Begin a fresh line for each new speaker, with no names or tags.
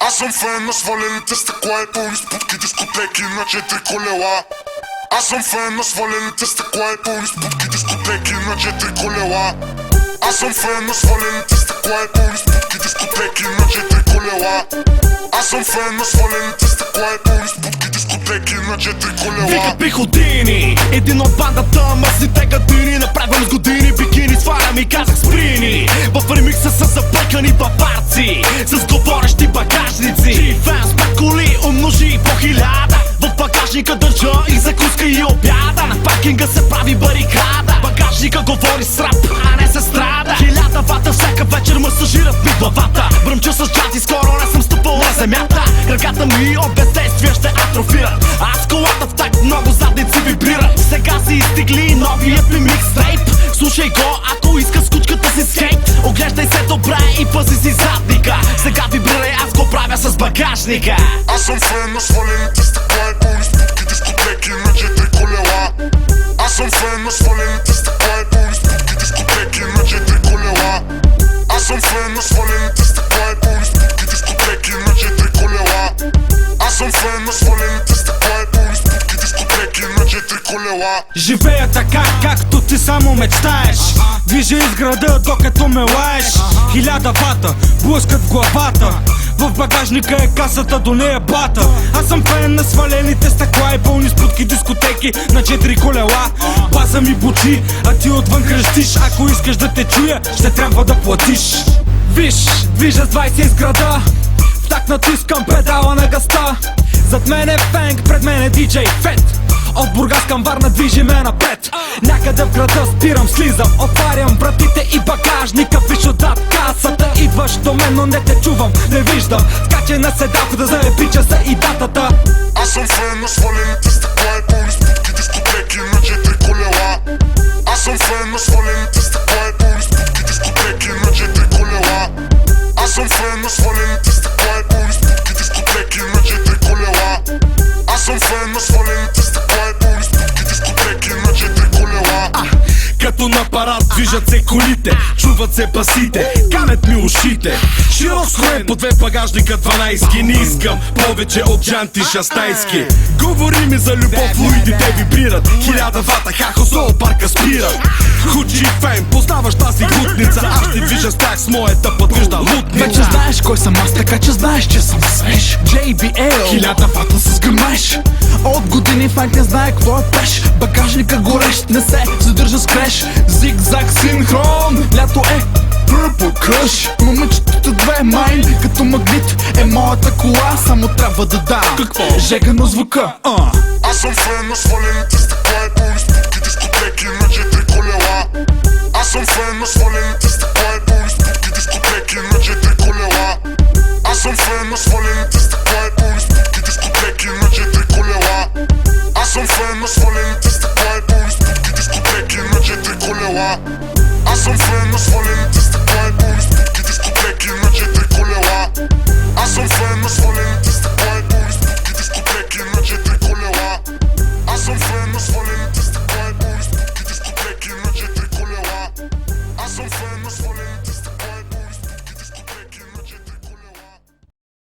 Аз съм фен на свалените стъкла и пълни спутки дискотеки на 4 колела. Аз съм фен на свалените стъкла и пълни спутки дискотеки на 4 колела. Аз съм фен на свалените стъкла и пълни спутки дискотеки на 4 колела. Аз съм фен на свалените стъкла и пълни спутки дискотеки на 4 колела.
Викат ми Ходини, един от бандата, мъсните гадини. Направям с години бикини, свалям и казах сприни. В ремикса са забъркани баварци с говорещи багажници. Живеем с 5 коли, умножи по 1000. В багажника държа и закуска и обяда. На паркинга се прави барикада. Багажника говори с рап, а не се страда. 1000 вата всяка вечер масажират ми главата. Бръмча с джаз и скоро не съм стъпал на земята. Краката ми от бездействие ще атрофират. Аз колата в так много задници вибрират. Сега си изтегли новият ми микстрейп. Слушай го, ако искаш скучката си скейт. Оглеждай се добре и пази си задника. Сега вибрирай, аз го правя с багажника.
Аз съм фен на свалените стъкла и пълни спутки дискотеки на 4 колела. Аз съм фен на свалените стъкла и пълни спутки дискотеки на 4 колела. Аз съм фен на свалените стъкла и пълни спутки дискотеки на 4 колела. Аз съм фен на свалените стъкла и пълни спутки дискотеки на 4 колела.
Живея така, както ти само мечтаеш. Движа из града, докато ме лаеш. 1000 вата, блъскат в главата. В багажника е касата, до нея бата. Аз съм фен на свалените стъкла и пълни спутки дискотеки на 4 колела. Баса ми бучи, а ти отвън крещиш. Ако искаш да те чуя, ще трябва да платиш. Виж, движа с 20 из града. В так натискам педала на газта. Зад мен е Фенг, пред мен е диджей Фет. От Бургас към Варна движи ме напред. Някъде в града спирам, слизам, отварям вратите и багажника. Виж отзад касата, идваш до мен, но не те чувам, не виждам. Скачай на седалка да залепи часа и датата.
Аз съм фен на свалените стъкла и пълни спутки дискотеки на 4 колела. Аз съм фен на свалените стъкла и пълни спутки дискотеки на 4 колела. Аз съм фен на свалените стъкла и пълни спутки дискотеки на 4 колела. Аз съм фен на свалените стъкла и пълни спутки дискотеки на 4 колела.
Като на парад движат се колите, чуват се басите, канят ми ушите. Широк скроен по 2 багажника 12. Не искам повече от джанти шастайски. Говори ми за любов, флуидите вибрират. 1000 вата, хахо, зоопарка спират. Худжи Фен, познаваш тази глутница. Аз ще движа с тях с моята подвижда лутница.
Вече знаеш кой съм аз, така че знаеш, че съм свеж. JBL,
1000 вата с гърмеш.
от години Фанк не знае какво е пеш. Багажника горещ, не се задържа с креш. Зигзаг синхрон, лято е Purple Crush. Момичетата 2 майн, като магнит е моята кола. Само трябва да дам
Какво?
жегано звука.
Аз съм фен на свалените стъкла и пълни спутки дискотеки на 4 колела. Аз съм фен на свалените стъкла и пълни спутки дискотеки на 4 колела. Аз съм фен на свалените стъкла и пълни спутки дискотеки на 4 колела. Аз съм фен на свалените стъкла и пълни спутки дискотеки на 4 колела. Аз съм фен на свалените стъкла и пълни спутки дискотеки на 4 колела. Аз съм фен на свалените стъкла и пълни спутки дискотеки